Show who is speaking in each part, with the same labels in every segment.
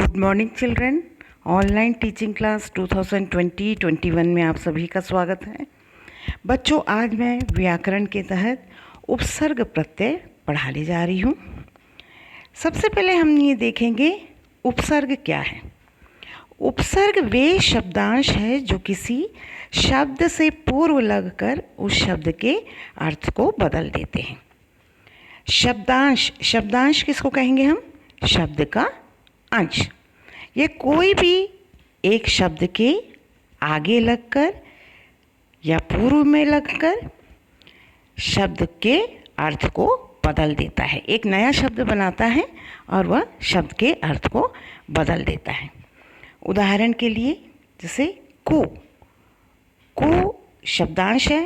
Speaker 1: Good morning children. Online teaching class 2020-21 में आप सभी का स्वागत है। बच्चों, आज मैं व्याकरण के तहत उपसर्ग प्रत्यय पढ़ाने जा रही हूँ। सबसे पहले हम ये देखेंगे उपसर्ग क्या है। उपसर्ग वे शब्दांश है जो किसी शब्द से पूर्व लगकर उस शब्द के अर्थ को बदल देते हैं। शब्दांश किसको कहेंगे हम? शब्द का अंश। ये कोई भी एक शब्द के आगे लगकर या पूर्व में लगकर शब्द के अर्थ को बदल देता है, एक नया शब्द बनाता है और वह शब्द के अर्थ को बदल देता है। उदाहरण के लिए जैसे को शब्दांश है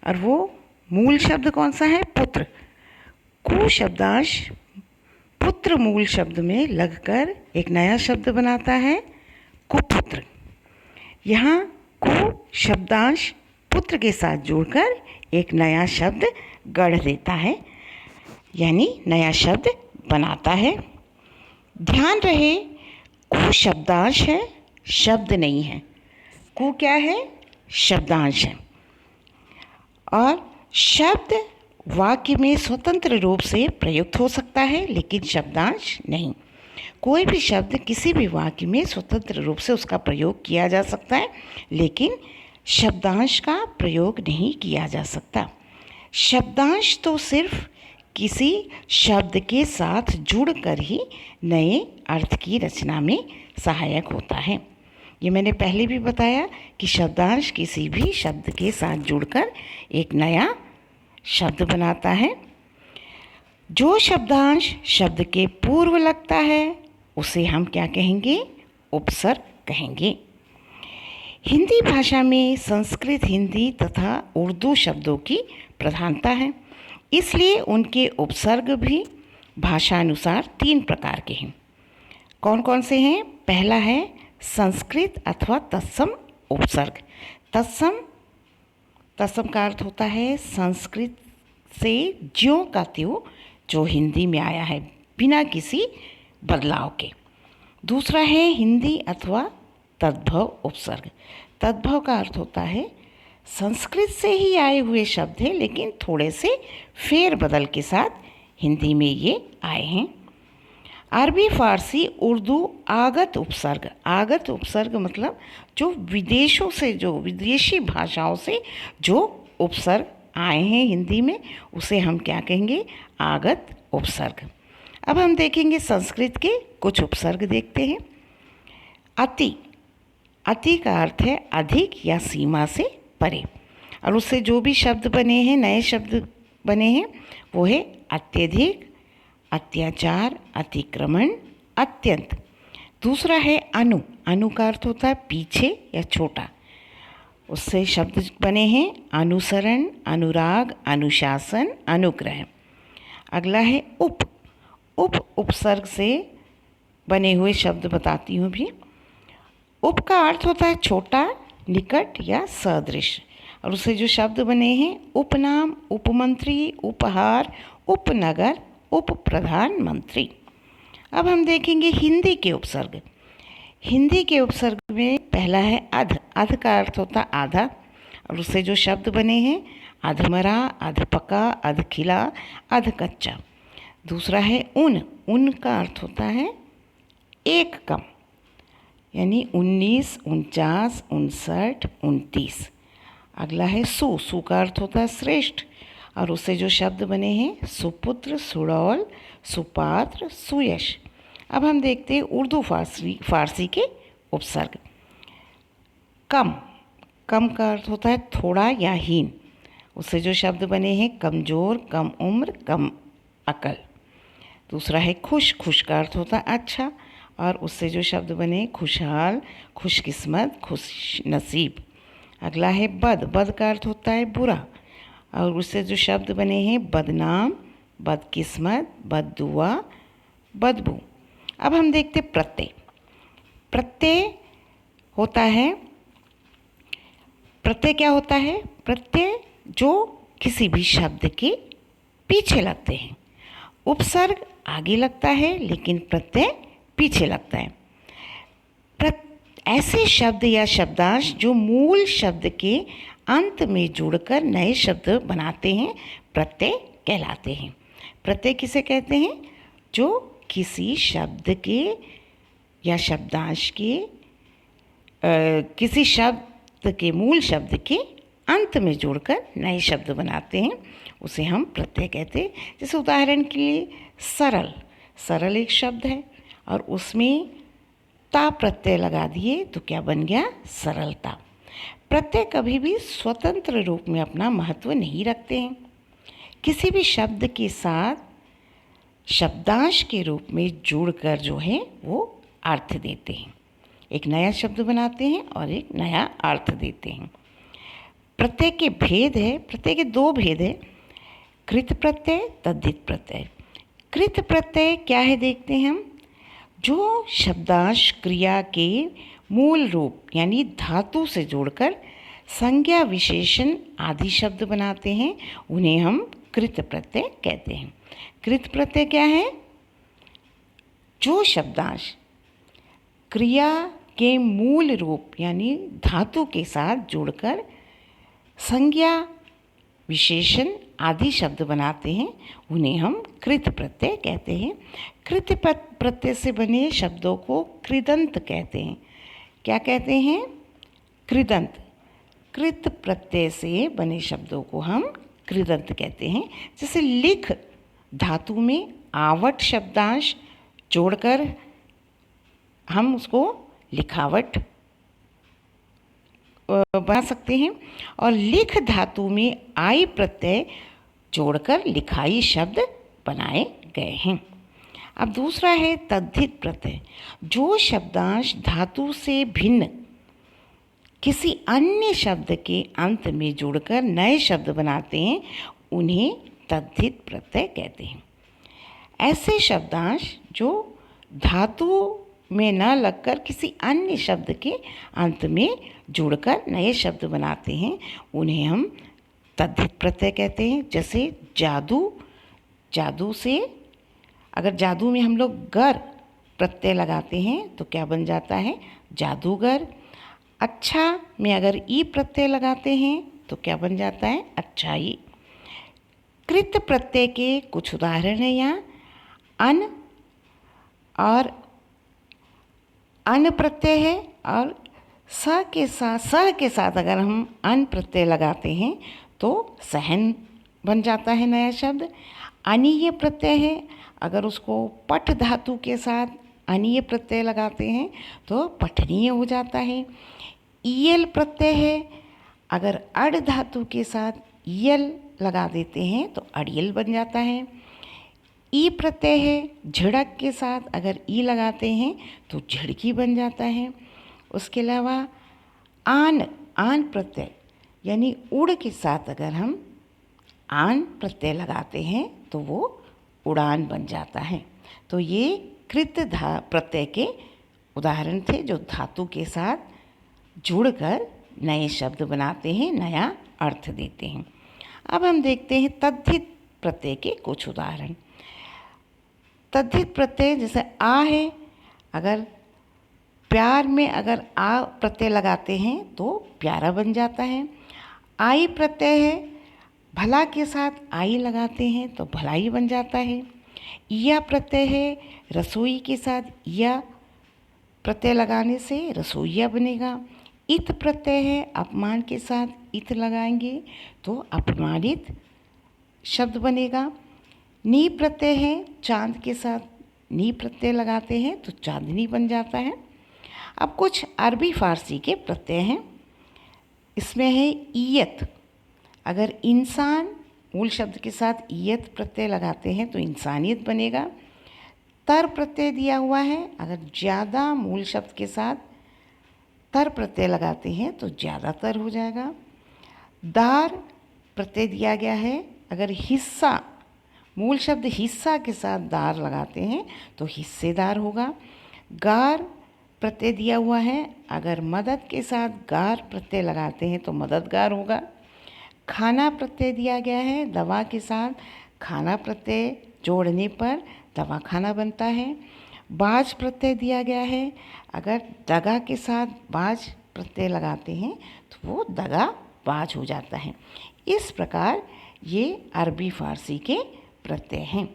Speaker 1: और वो मूल शब्द कौन सा है? पुत्र। को शब्दांश पुत्र मूल शब्द में लगकर एक नया शब्द बनाता है, कुपुत्र। यहाँ को शब्दांश पुत्र के साथ जोड़कर एक नया शब्द गढ़ देता है, यानी नया शब्द बनाता है। ध्यान रहे, को शब्दांश है, शब्द नहीं है। को क्या है? शब्दांश है। और शब्द वाक्य में स्वतंत्र रूप से प्रयुक्त हो सकता है, लेकिन शब्दांश नहीं। कोई भी शब्द किसी भी वाक्य में स्वतंत्र रूप से उसका प्रयोग किया जा सकता है, लेकिन शब्दांश का प्रयोग नहीं किया जा सकता। शब्दांश तो सिर्फ किसी शब्द के साथ जुड़कर ही नए अर्थ की रचना में सहायक होता है। ये मैंने पहले भी बताया कि शब्दांश किसी भी शब्द के साथ जुड़कर एक नया शब्द बनाता है। जो शब्दांश शब्द के पूर्व लगता है उसे हम क्या कहेंगे? उपसर्ग कहेंगे। हिंदी भाषा में संस्कृत, हिंदी तथा उर्दू शब्दों की प्रधानता है, इसलिए उनके उपसर्ग भी भाषानुसार 3 प्रकार के हैं। कौन कौन से हैं? पहला है संस्कृत अथवा तत्सम उपसर्ग। तत्सम का अर्थ होता है संस्कृत से ज्यों का त्यों जो हिंदी में आया है, बिना किसी बदलाव के। दूसरा है हिंदी अथवा तद्भव उपसर्ग। तद्भव का अर्थ होता है संस्कृत से ही आए हुए शब्द है, लेकिन थोड़े से फेर बदल के साथ हिंदी में ये आए हैं। अरबी, फारसी, उर्दू आगत उपसर्ग। आगत उपसर्ग मतलब जो विदेशों से, जो विदेशी भाषाओं से जो उपसर्ग आए हैं हिंदी में, उसे हम क्या कहेंगे? आगत उपसर्ग। अब हम देखेंगे संस्कृत के कुछ उपसर्ग देखते हैं। अति का अर्थ है अधिक या सीमा से परे, और उससे जो भी शब्द बने हैं, नए शब्द बने हैं, वो है अत्यधिक, अत्याचार, अतिक्रमण, अत्यंत। दूसरा है अनु का अर्थ होता है पीछे या छोटा, उससे शब्द बने हैं अनुसरण, अनुराग, अनुशासन, अनुग्रह। अगला है उपसर्ग से बने हुए शब्द बताती हूँ भी। उप का अर्थ होता है छोटा, निकट या सदृश, और उससे जो शब्द बने हैं उपनाम, उपमंत्री, उपहार, उपनगर, उप प्रधानमंत्री। अब हम देखेंगे हिंदी के उपसर्ग। हिंदी के उपसर्ग में पहला है अध का अर्थ होता आधा, और उससे जो शब्द बने हैं अधमरा, अधपका, अधखिला, अधकच्चा। दूसरा है उन का अर्थ होता है एक कम, यानी 19, 49, 59, 29। अगला है सु का अर्थ होता है श्रेष्ठ, और उससे जो शब्द बने हैं सुपुत्र, सुडौल, सुपात्र, सुयश। अब हम देखते हैं उर्दू फारसी के उपसर्ग। कम का अर्थ होता है थोड़ा या हीन, उससे जो शब्द बने हैं कमज़ोर, कम उम्र, कम अकल। दूसरा है खुश का अर्थ होता है अच्छा, और उससे जो शब्द बने खुशहाल, खुशकिस्मत, खुश नसीब। अगला है बद का अर्थ होता है बुरा, और उससे जो शब्द बने हैं बदनाम, बदकिस्मत, बददुआ, बदबू। अब हम देखते प्रत्यय होता है। प्रत्यय क्या होता है? प्रत्यय जो किसी भी शब्द के पीछे लगते हैं। उपसर्ग आगे लगता है, लेकिन प्रत्यय पीछे लगता है। ऐसे शब्द या शब्दांश जो मूल शब्द के अंत में जुड़कर नए शब्द बनाते हैं प्रत्यय कहलाते हैं। प्रत्यय किसे कहते हैं? जो किसी शब्द के या शब्दांश के किसी शब्द के मूल शब्द के अंत में जोड़कर नए शब्द बनाते हैं, उसे हम प्रत्यय कहते हैं। जैसे उदाहरण के लिए सरल, सरल एक शब्द है और उसमें ता प्रत्यय लगा दिए तो क्या बन गया? सरलता। प्रत्यय कभी भी स्वतंत्र रूप में अपना महत्व नहीं रखते हैं, किसी भी शब्द के साथ शब्दांश के रूप में जुड़कर जो है वो अर्थ देते हैं, एक नया शब्द बनाते हैं और एक नया अर्थ देते हैं। प्रत्यय के भेद है, प्रत्यय के दो भेद है, कृत प्रत्यय, तद्धित प्रत्यय। कृत प्रत्यय क्या है देखते हैं हम। जो शब्दांश क्रिया के मूल रूप यानी धातु से जोड़कर संज्ञा विशेषण आदि शब्द बनाते हैं, उन्हें हम कृत प्रत्यय कहते हैं। कृत प्रत्यय क्या है? जो शब्दांश क्रिया के मूल रूप यानी धातु के साथ जुड़कर संज्ञा विशेषण आदि शब्द बनाते हैं, उन्हें हम कृत प्रत्यय कहते हैं। कृत प्रत्यय से बने शब्दों को कृदंत कहते हैं। क्या कहते हैं? कृदंत। कृत प्रत्यय से बने शब्दों को हम कृदंत कहते हैं। जैसे लिख धातु में आवट शब्दांश जोड़कर हम उसको लिखावट बना सकते हैं, और लिख धातु में आई प्रत्यय जोड़कर लिखाई शब्द बनाए गए हैं। अब दूसरा है तद्धित प्रत्यय। जो शब्दांश धातु से भिन्न किसी अन्य शब्द के अंत में जुड़कर नए शब्द बनाते हैं, उन्हें तद्धित प्रत्यय कहते हैं। ऐसे शब्दांश जो धातु में न लगकर किसी अन्य शब्द के अंत में जुड़कर नए शब्द बनाते हैं, उन्हें हम तद्धित प्रत्यय कहते हैं। जैसे जादू, जादू से अगर जादू में हम लोग गर प्रत्यय लगाते हैं तो क्या बन जाता है? जादूगर। अच्छा में अगर ई प्रत्यय लगाते हैं तो क्या बन जाता है? अच्छाई। कृत प्रत्यय के कुछ उदाहरण हैं यहाँ। अन और अन प्रत्यय है, और स के साथ अगर हम अन प्रत्यय लगाते हैं तो सहन बन जाता है नया शब्द। अनीय प्रत्यय है, अगर उसको पठ धातु के साथ अनीय प्रत्यय लगाते हैं तो पठनीय हो जाता है। ईयल प्रत्यय है, अगर अड़ धातु के साथ यल लगा देते हैं तो अड़ियल बन जाता है। ई प्रत्यय है, झिड़क के साथ अगर ई लगाते हैं तो झिड़की बन जाता है। उसके अलावा आन प्रत्यय यानी उड़ के साथ अगर हम आन प्रत्यय लगाते हैं तो वो उड़ान बन जाता है। तो ये कृत प्रत्यय के उदाहरण थे जो धातु के साथ जुड़कर नए शब्द बनाते हैं, नया अर्थ देते हैं। अब हम देखते हैं तद्धित प्रत्यय के कुछ उदाहरण। तद्धित प्रत्यय जैसे आ है, अगर प्यार में अगर आ प्रत्यय लगाते हैं तो प्यारा बन जाता है। आई प्रत्यय है, भला के साथ आई लगाते हैं तो भलाई बन जाता है। या प्रत्यय है, रसोई के साथ या प्रत्यय लगाने से रसोईया बनेगा। इत प्रत्यय है, अपमान के साथ इत लगाएंगे तो अपमानित शब्द बनेगा। नी प्रत्यय है, चांद के साथ नी प्रत्यय लगाते हैं तो चांदनी बन जाता है। अब कुछ अरबी फारसी के प्रत्यय हैं। इसमें है ईयत, अगर इंसान मूल शब्द के साथ ईयत प्रत्यय लगाते हैं तो इंसानियत बनेगा। तर प्रत्यय दिया हुआ है, अगर ज़्यादा मूल शब्द के साथ तर प्रत्यय लगाते हैं तो ज़्यादातर हो जाएगा। दार प्रत्यय दिया गया है, अगर हिस्सा मूल शब्द हिस्सा के साथ दार लगाते हैं तो हिस्सेदार होगा। गार प्रत्यय दिया हुआ है, अगर मदद के साथ गार प्रत्यय लगाते हैं तो मददगार होगा। खाना प्रत्यय दिया गया है, दवा के साथ खाना प्रत्यय जोड़ने पर दवा खाना बनता है। बाज प्रत्यय दिया गया है, अगर दगा के साथ बाज प्रत्यय लगाते हैं तो वो दगा बाज हो जाता है। इस प्रकार ये अरबी फ़ारसी के प्रत्यय हैं।